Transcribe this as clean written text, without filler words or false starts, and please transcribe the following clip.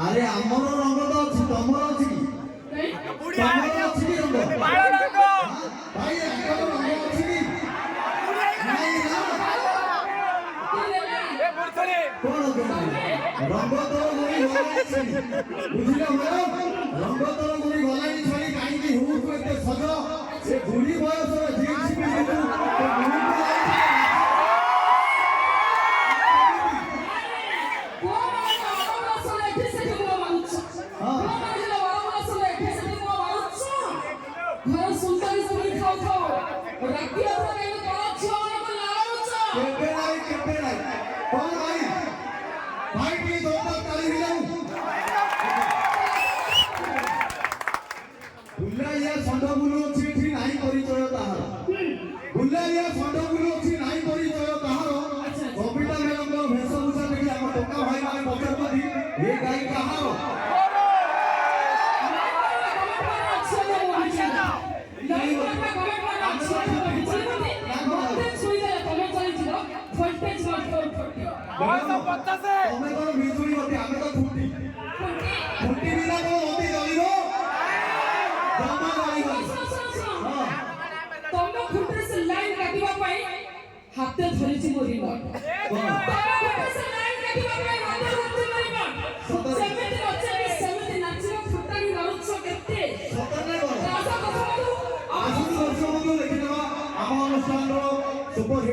আরে আমার রঙ তো আছে তোমার আছে কি বুড়ি আছে কি রঙ ভাই রঙ ভাই একটা রঙ আছে কি নাই না এ বুড়ছনি কোন রঙ তো মুড়ি গলাইছে বুঝিলা ম্যাডাম রঙ তো মুড়ি গলাই ছড়ি কাইকি হুট করতে সজ সে বুড়ি বয়সর জিন্স পিন্ধু তো মুড়ি হাতে ধরেছি মরিব সেମିତି ଅଛି ସେମିତି ନାଚିବ ଫୁଟାଣି ମାରୁଛ କେତେ ଆମ ଅନୁଷ୍ଠାନର ସୁପର